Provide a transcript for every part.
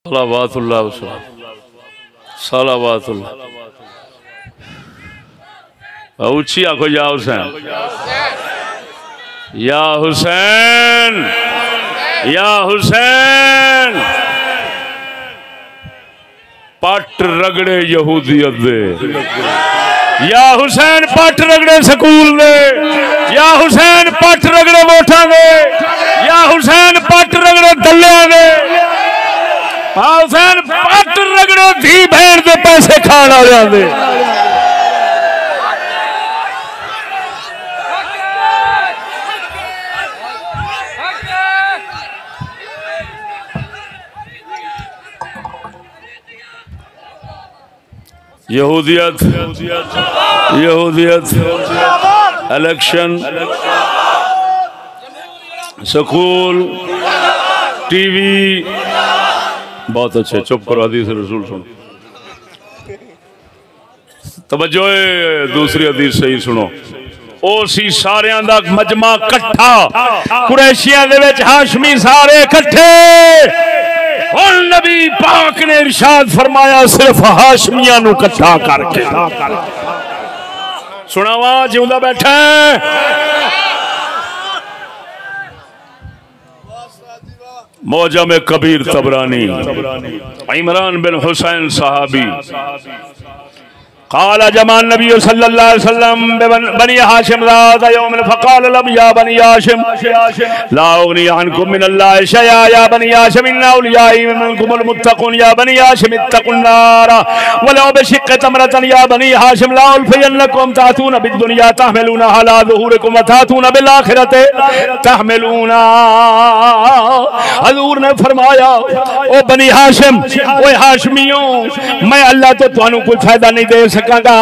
صلوات اللہ وسلم صلوات اللہ اونچی آنکھو یا حسین یا حسین یا حسین پٹ رگڑے یہودیت دے یا حسین پٹ رگڑے سکول دے یا حسین پٹ رگڑے ووٹاں دے یا حسین پٹ رگڑے دلیاں دے حسین پٹ رگڑے دھی بہن دے پیسے کھانا دے یہودیت یہودیت الیکشن سکول ٹی وی بہت اچھے چپ کرو حدیث رسول سنو توجہ دوسری حدیث صحیح سنو او سی سارے دا مجمع کٹھا قریشیاں دے وچ ہاشمی سارے کٹھے اور نبی پاک نے ارشاد فرمایا صرف ہاشمیاں نو کٹھا کر کے سناواں جیوندا بیٹھا موجم کبیر طبرانی عمران بن حسین صحابی قال جمع النبي صلى الله عليه وسلم بني هاشم ذات يوم فقال لهم يا بني هاشم لا أغني عنكم من الله شيئا يا بني هاشم إن أوليائي منكم المتقون يا بني هاشم اتقوا النار ولو بشق تمرة يا بني هاشم لا ألفينكم تأتون بالدنيا تحملونها على ظهوركم وتأتون بالآخرة تحملونها حضور نے فرمایا او بنی ہاشم او ہاشمیوں میں اللہ تو تانوں کوئی فائدہ نہیں دے سکاں گا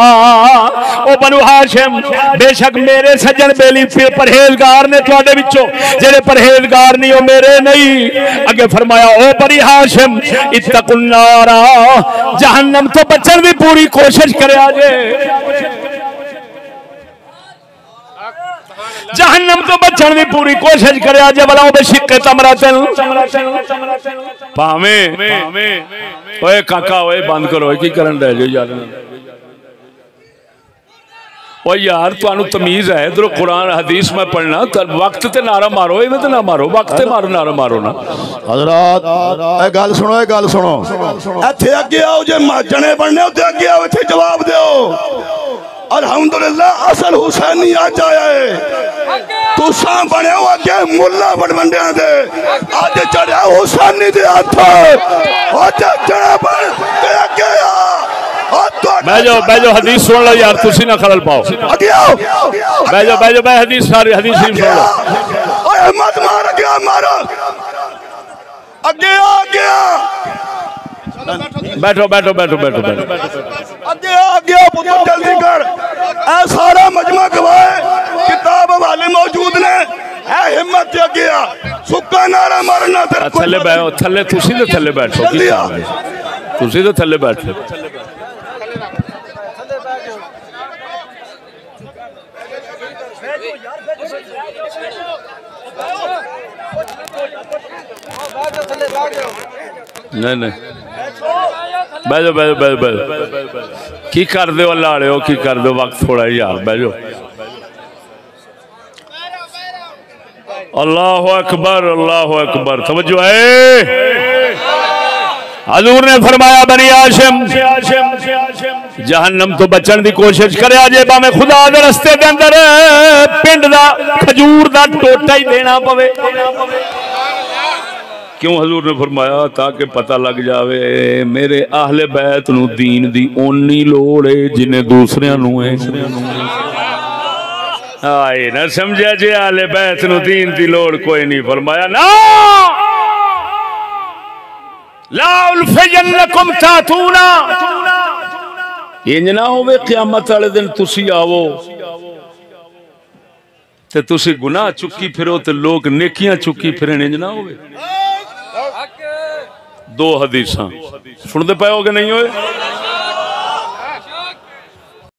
او بنو ہاشم بے شک میرے سجن بیلی پرہیزگار نے تواڈے وچوں جڑے پرہیزگار نہیں او میرے نہیں اگے فرمایا او بنی ہاشم اتقوا النار جہنم تو بچن دی پوری کوشش کریا جے جہنم تو بچن دی پوری کوشش کریا جے بلاؤ بشق تمرتن پاویں اوے کاکا اوے بند کرو کی کرن دے جو یار او یار تانوں تمیز ہے ادھر قرآن حدیث میں پڑھنا وقت تے نعرہ مارو ایویں تے نہ مارو وقت تے مارو نعرہ مارو نا حضرات اے گل سنو ایتھے اگے آؤ جے جنے بننے تے اگے آؤ ایتھے جواب دیو الحمدللہ اصل حسینی آج آیا ہے تو ساں بنے ہو اگے ملا بڑھمنڈیاں دے آج چڑھا حسینی دے آتھا آج چڑھا بڑھ دے اگے آ بیجو حدیث سن لو یار تسی نہ خلل پاؤ بیجو حدیث ساری حدیث شریف سن لو اوے احمد مار گیا مارا اگے آ بیٹھو اگے پتر جلدی کر اے سارا مجمع گواہ کتاب حوالے موجود نے اے ہمت اگے آ سکا نعرہ مارنا تھلے بیٹھو تھلے تسی تے تھلے بیٹھو تسی تے تھلے بیٹھو نہیں بیجو کی کر دے اللہ آڑے ہو کی کر دے وقت تھوڑا ہی یار بیجو اللہ اکبر توجہ ہے حضور نے فرمایا بنی ہاشم جہنم تو بچن دی کوشش کرے آجے با میں خدا دے رستے دے اندر پنڈ دا کھجور دا ٹوٹا ہی دینا پوے کیوں حضور نے فرمایا تاکہ پتہ لگ جاوے میرے اہل بیت نو دین دی اونی لوڑے جنہیں دوسرے نو ہے آئے نہ سمجھا جے اہل بیت نو دین دی لوڑ کوئی نہیں فرمایا نا لا الفینکم تاتونا انج نہ ہوئے قیامت والے دن تسی آو تے تسی گناہ چکی پھرو تے لوگ نیکیاں چکی پھرن انج نہ ہوئے دو حدیثاں سن دے پائے ہو کہ نہیں ہوئے